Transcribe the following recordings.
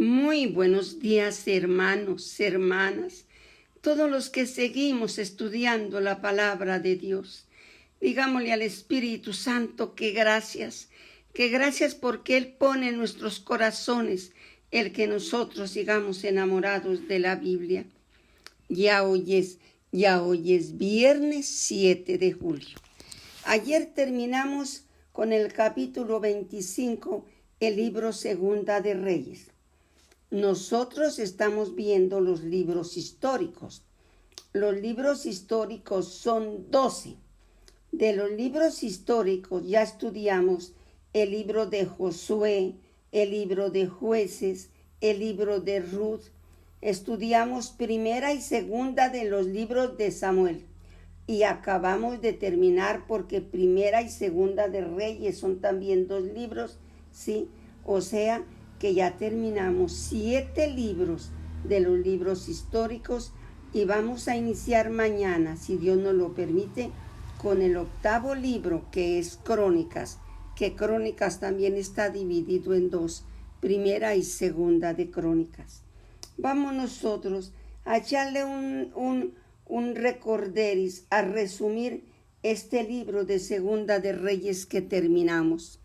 Muy buenos días, hermanos, hermanas, todos los que seguimos estudiando la palabra de Dios. Digámosle al Espíritu Santo que gracias porque Él pone en nuestros corazones el que nosotros sigamos enamorados de la Biblia. Ya hoy es viernes 7 de julio. Ayer terminamos con el capítulo 25, el libro Segunda de Reyes. Nosotros estamos viendo los libros históricos. Los libros históricos son 12. De los libros históricos ya estudiamos el libro de Josué, el libro de Jueces, el libro de Ruth. Estudiamos primera y segunda de los libros de Samuel. Y acabamos de terminar porque primera y segunda de Reyes son también 2 libros, ¿sí? O sea que ya terminamos 7 libros de los libros históricos y vamos a iniciar mañana, si Dios nos lo permite, con el 8º libro, que es Crónicas, que Crónicas también está dividido en 2, primera y segunda de Crónicas. Vamos nosotros a echarle un recorderis, a resumir este libro de Segunda de Reyes que terminamos.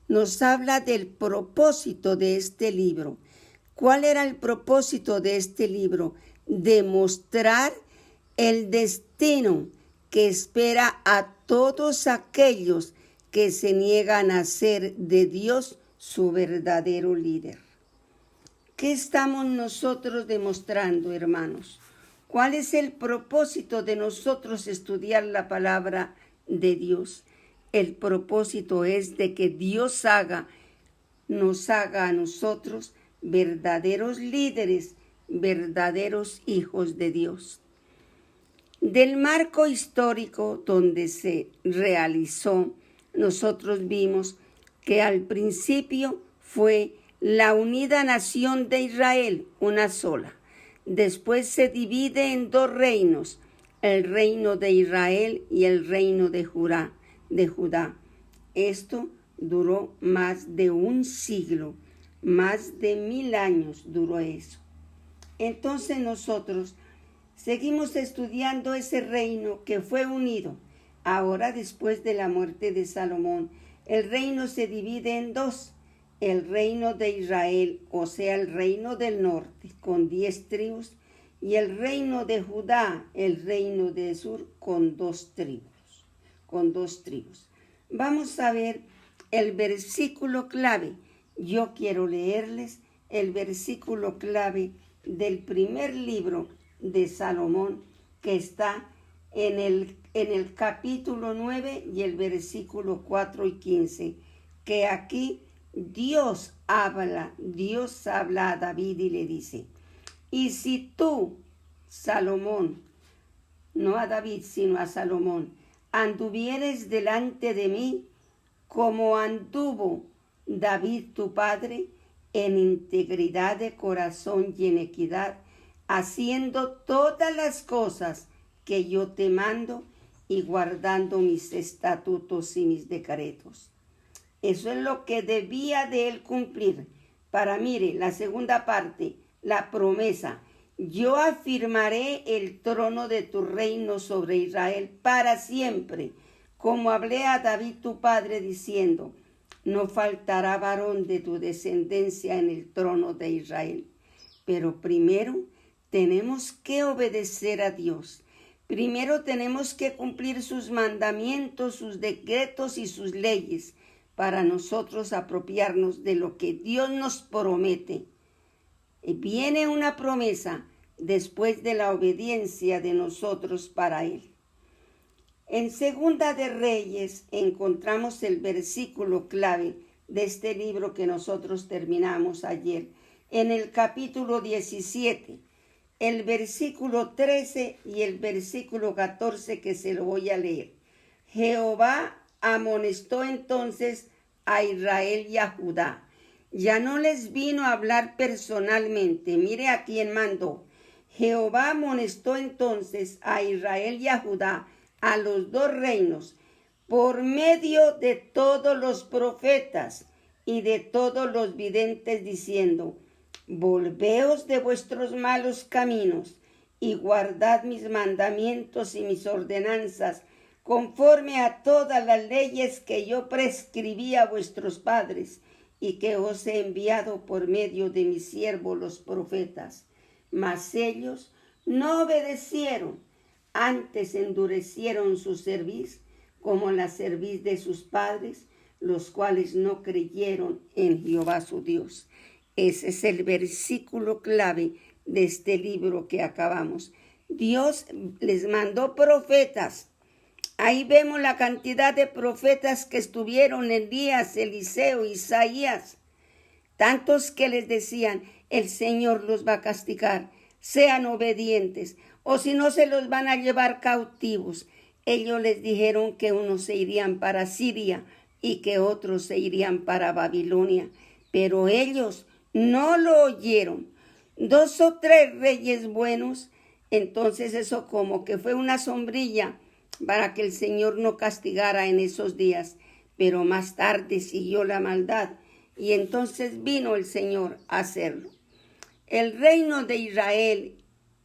Nos habla del propósito de este libro. ¿Cuál era el propósito de este libro? Demostrar el destino que espera a todos aquellos que se niegan a ser de Dios su verdadero líder. ¿Qué estamos nosotros demostrando, hermanos? ¿Cuál es el propósito de nosotros estudiar la palabra de Dios? El propósito es de que Dios nos haga a nosotros verdaderos líderes, verdaderos hijos de Dios. Del marco histórico donde se realizó, nosotros vimos que al principio fue la unida nación de Israel, una sola. Después se divide en 2 reinos, el reino de Israel y el reino de Judá. Esto duró más de 1 siglo, más de 1000 años duró eso. Entonces nosotros seguimos estudiando ese reino que fue unido. Ahora, después de la muerte de Salomón, el reino se divide en 2. El reino de Israel, o sea, el reino del norte, con 10 tribus, y el reino de Judá, el reino del sur, con 2 tribus. Vamos a ver el versículo clave. Yo quiero leerles el versículo clave del primer libro de Salomón, que está en el capítulo 9 y el versículo 4 y 15, que aquí Dios habla a David y le dice: y si tú, Salomón, no a David, sino a Salomón, anduvieres delante de mí como anduvo David tu padre, en integridad de corazón y en equidad, haciendo todas las cosas que yo te mando y guardando mis estatutos y mis decretos. Eso es lo que debía de él cumplir. Mire, la segunda parte, la promesa: yo afirmaré el trono de tu reino sobre Israel para siempre, como hablé a David tu padre, diciendo: no faltará varón de tu descendencia en el trono de Israel. Pero primero tenemos que obedecer a Dios. Primero tenemos que cumplir sus mandamientos, sus decretos y sus leyes, para nosotros apropiarnos de lo que Dios nos promete. Viene una promesa después de la obediencia de nosotros para Él. En Segunda de Reyes encontramos el versículo clave de este libro que nosotros terminamos ayer, en el capítulo 17, el versículo 13 y el versículo 14, que se lo voy a leer. Jehová amonestó entonces a Israel y a Judá. Ya no les vino a hablar personalmente. Mire a quién mandó. Jehová amonestó entonces a Israel y a Judá, a los 2 reinos, por medio de todos los profetas y de todos los videntes, diciendo: Volveos de vuestros malos caminos y guardad mis mandamientos y mis ordenanzas, conforme a todas las leyes que yo prescribí a vuestros padres y que os he enviado por medio de mis siervos los profetas. Mas ellos no obedecieron, antes endurecieron su cerviz, como la cerviz de sus padres, los cuales no creyeron en Jehová su Dios. Ese es el versículo clave de este libro que acabamos. Dios les mandó profetas. Ahí vemos la cantidad de profetas que estuvieron: Elías, Eliseo, Isaías. Tantos que les decían: el Señor los va a castigar, sean obedientes, o si no se los van a llevar cautivos. Ellos les dijeron que unos se irían para Siria y que otros se irían para Babilonia, pero ellos no lo oyeron. 2 o 3 reyes buenos, entonces eso como que fue una sombrilla para que el Señor no castigara en esos días, pero más tarde siguió la maldad y entonces vino el Señor a hacerlo. El reino de Israel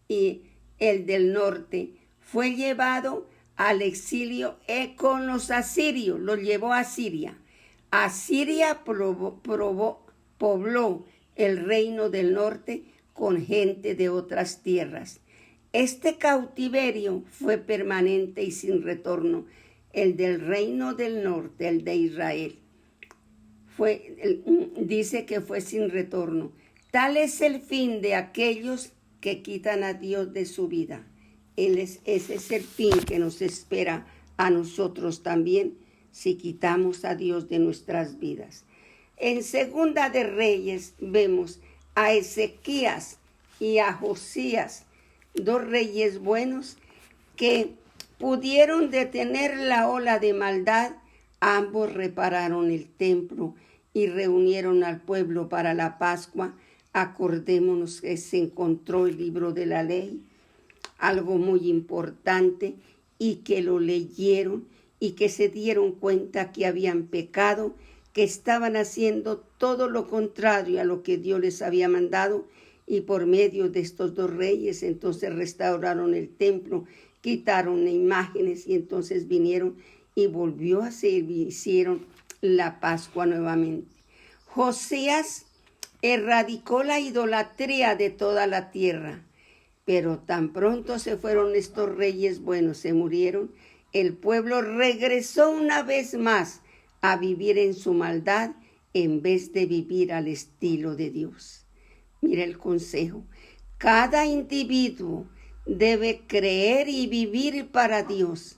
y el del norte fue llevado al exilio con los asirios, los llevó a Siria. Asiria pobló el reino del norte con gente de otras tierras. Este cautiverio fue permanente y sin retorno, el del reino del norte, el de Israel. Dice que fue sin retorno. Tal es el fin de aquellos que quitan a Dios de su vida. Ese es el fin que nos espera a nosotros también si quitamos a Dios de nuestras vidas. En Segunda de Reyes vemos a Ezequías y a Josías, 2 reyes buenos que pudieron detener la ola de maldad. Ambos repararon el templo y reunieron al pueblo para la Pascua. Acordémonos que se encontró el libro de la ley, algo muy importante, y que lo leyeron y que se dieron cuenta que habían pecado, que estaban haciendo todo lo contrario a lo que Dios les había mandado, y por medio de estos 2 reyes entonces restauraron el templo, quitaron imágenes y entonces vinieron y volvió a ser, hicieron la Pascua nuevamente. Josías erradicó la idolatría de toda la tierra, pero tan pronto se fueron estos reyes buenos, se murieron, el pueblo regresó una vez más a vivir en su maldad en vez de vivir al estilo de Dios. Mira el consejo: cada individuo debe creer y vivir para Dios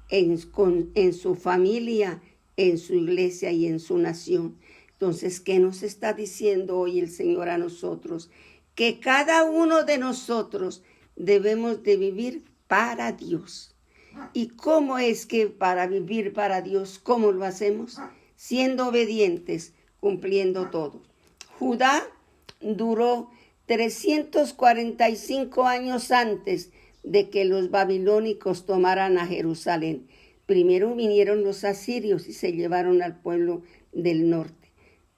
en su familia, en su iglesia y en su nación. Entonces, ¿qué nos está diciendo hoy el Señor a nosotros? Que cada uno de nosotros debemos de vivir para Dios. ¿Y cómo es que para vivir para Dios, cómo lo hacemos? Siendo obedientes, cumpliendo todo. Judá duró 345 años antes de que los babilónicos tomaran a Jerusalén. Primero vinieron los asirios y se llevaron al pueblo del norte.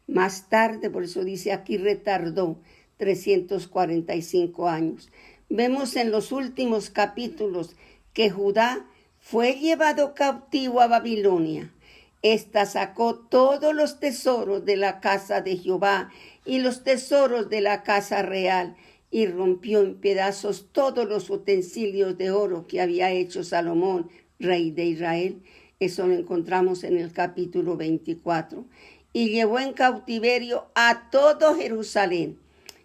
Más tarde, por eso dice aquí, retardó 345 años. Vemos en los últimos capítulos que Judá fue llevado cautivo a Babilonia. Esta sacó todos los tesoros de la casa de Jehová y los tesoros de la casa real, y rompió en pedazos todos los utensilios de oro que había hecho Salomón, rey de Israel. Eso lo encontramos en el capítulo 24. Y llevó en cautiverio a todo Jerusalén.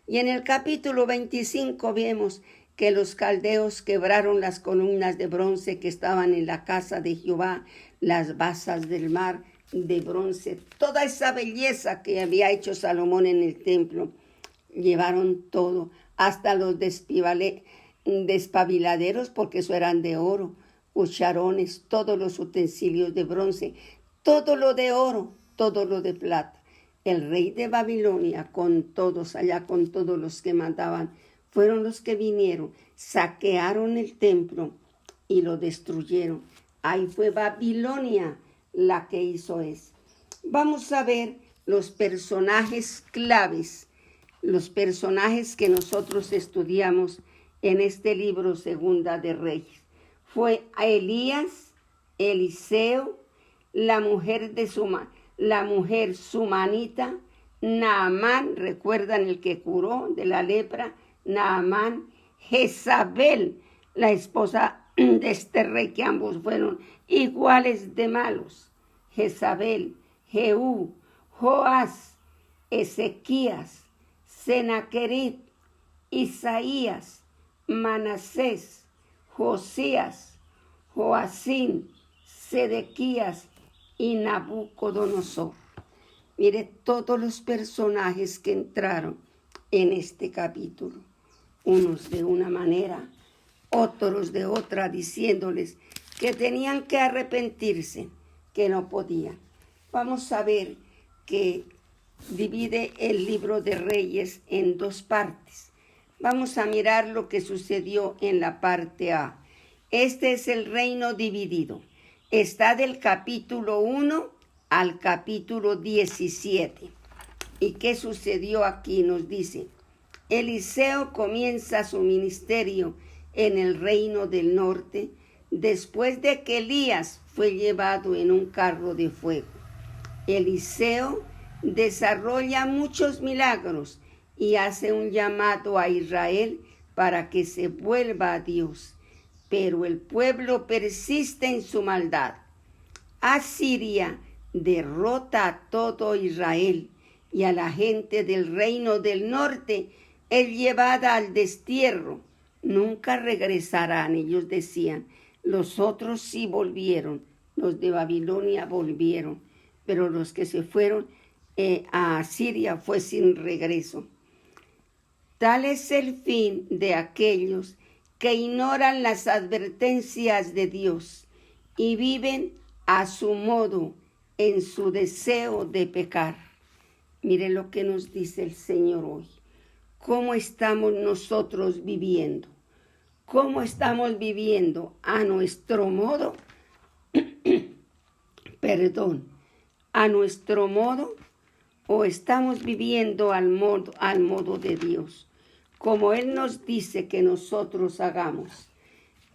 Y en el capítulo 25 vemos que los caldeos quebraron las columnas de bronce que estaban en la casa de Jehová, las basas del mar de bronce, toda esa belleza que había hecho Salomón en el templo. Llevaron todo, hasta los despabiladeros, porque eso eran de oro, cucharones, todos los utensilios de bronce, todo lo de oro, todo lo de plata. El rey de Babilonia, con todos los que mandaban, fueron los que vinieron, saquearon el templo y lo destruyeron. Ahí fue Babilonia la que hizo eso. Vamos a ver los personajes claves los personajes que nosotros estudiamos en este libro Segunda de Reyes. Fue a Elías, Eliseo, la mujer sumanita, Naamán, recuerdan el que curó de la lepra, Naamán, Jezabel, la esposa de este rey, que ambos fueron iguales de malos. Jezabel, Jehú, Joás, Ezequías, Sennacherib, Isaías, Manasés, Josías, Joacín, Sedequías y Nabucodonosor. Mire todos los personajes que entraron en este capítulo, unos de una manera, otros de otra, diciéndoles que tenían que arrepentirse, que no podían. Vamos a ver que divide el libro de Reyes en dos partes. Vamos a mirar lo que sucedió en la parte A. Este es el reino dividido. Está del capítulo 1 al capítulo 17. ¿Y qué sucedió aquí? Nos dice, Eliseo comienza su ministerio en el reino del norte después de que Elías fue llevado en un carro de fuego. Eliseo desarrolla muchos milagros y hace un llamado a Israel para que se vuelva a Dios, pero el pueblo persiste en su maldad. Asiria derrota a todo Israel y a la gente del reino del norte es llevada al destierro. Nunca regresarán, ellos decían. Los otros sí volvieron, los de Babilonia volvieron, pero los que se fueron a Asiria fue sin regreso. Tal es el fin de aquellos que ignoran las advertencias de Dios y viven a su modo en su deseo de pecar. Mire lo que nos dice el Señor hoy. ¿Cómo estamos nosotros viviendo? ¿Cómo estamos viviendo? ¿A nuestro modo? ¿A nuestro modo? ¿O estamos viviendo al modo de Dios? Como Él nos dice que nosotros hagamos.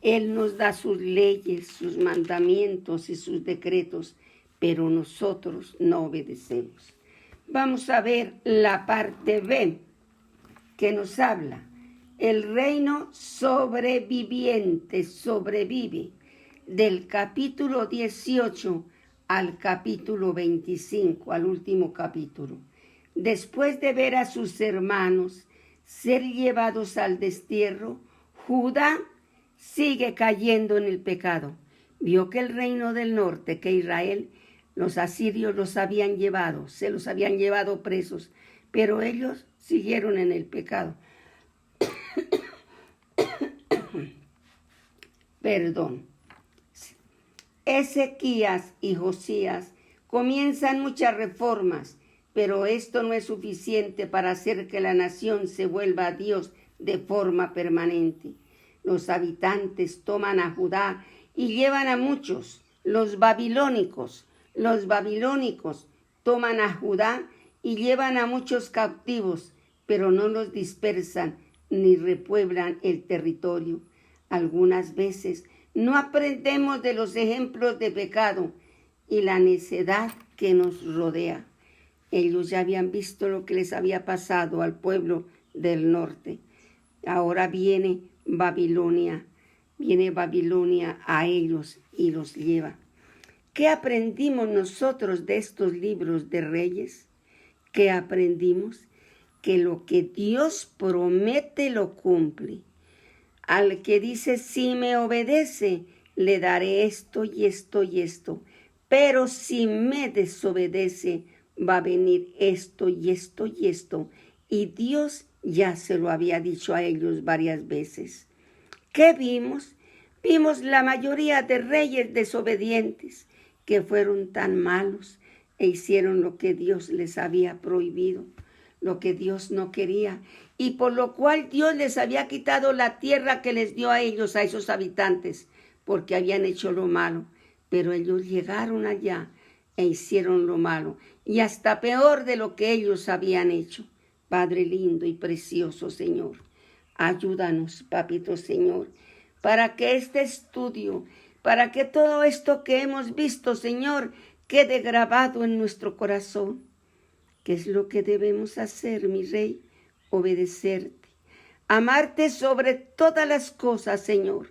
Él nos da sus leyes, sus mandamientos y sus decretos, pero nosotros no obedecemos. Vamos a ver la parte B, que nos habla. El reino sobreviviente sobrevive del capítulo 18 al capítulo 25, al último capítulo. Después de ver a sus hermanos ser llevados al destierro, Judá sigue cayendo en el pecado. Vio que el reino del norte, que Israel, los asirios los habían llevado, se los habían llevado presos, pero ellos siguieron en el pecado. Ezequías y Josías comienzan muchas reformas, pero esto no es suficiente para hacer que la nación se vuelva a Dios de forma permanente. Los habitantes toman a Judá y llevan a muchos. Los babilónicos toman a Judá y llevan a muchos cautivos, pero no los dispersan ni repueblan el territorio. Algunas veces no aprendemos de los ejemplos de pecado y la necedad que nos rodea. Ellos ya habían visto lo que les había pasado al pueblo del norte. Ahora viene Babilonia a ellos y los lleva. ¿Qué aprendimos nosotros de estos libros de Reyes? ¿Qué aprendimos? Que lo que Dios promete lo cumple. Al que dice, si me obedece, le daré esto y esto y esto. Pero si me desobedece, va a venir esto y esto y esto. Y Dios ya se lo había dicho a ellos varias veces. ¿Qué vimos? Vimos la mayoría de reyes desobedientes que fueron tan malos e hicieron lo que Dios les había prohibido, lo que Dios no quería, y por lo cual Dios les había quitado la tierra que les dio a ellos, a esos habitantes, porque habían hecho lo malo. Pero ellos llegaron allá e hicieron lo malo, y hasta peor de lo que ellos habían hecho. Padre lindo y precioso, Señor, ayúdanos, Papito Señor, para que este estudio, para que todo esto que hemos visto, Señor, quede grabado en nuestro corazón. ¿Qué es lo que debemos hacer, mi Rey? Obedecerte, amarte sobre todas las cosas, Señor.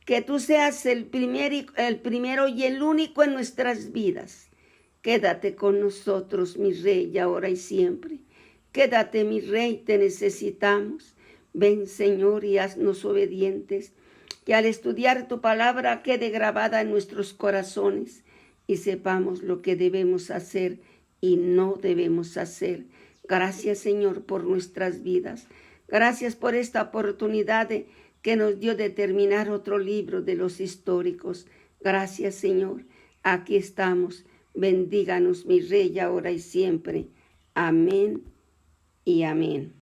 Que tú seas el primero y el único en nuestras vidas. Quédate con nosotros, mi Rey, ahora y siempre. Quédate, mi Rey, te necesitamos. Ven, Señor, y haznos obedientes. Que al estudiar tu palabra quede grabada en nuestros corazones y sepamos lo que debemos hacer y no debemos hacer. Gracias, Señor, por nuestras vidas. Gracias por esta oportunidad que nos dio de terminar otro libro de los históricos. Gracias, Señor. Aquí estamos. Bendíganos, mi Rey, ahora y siempre. Amén y amén.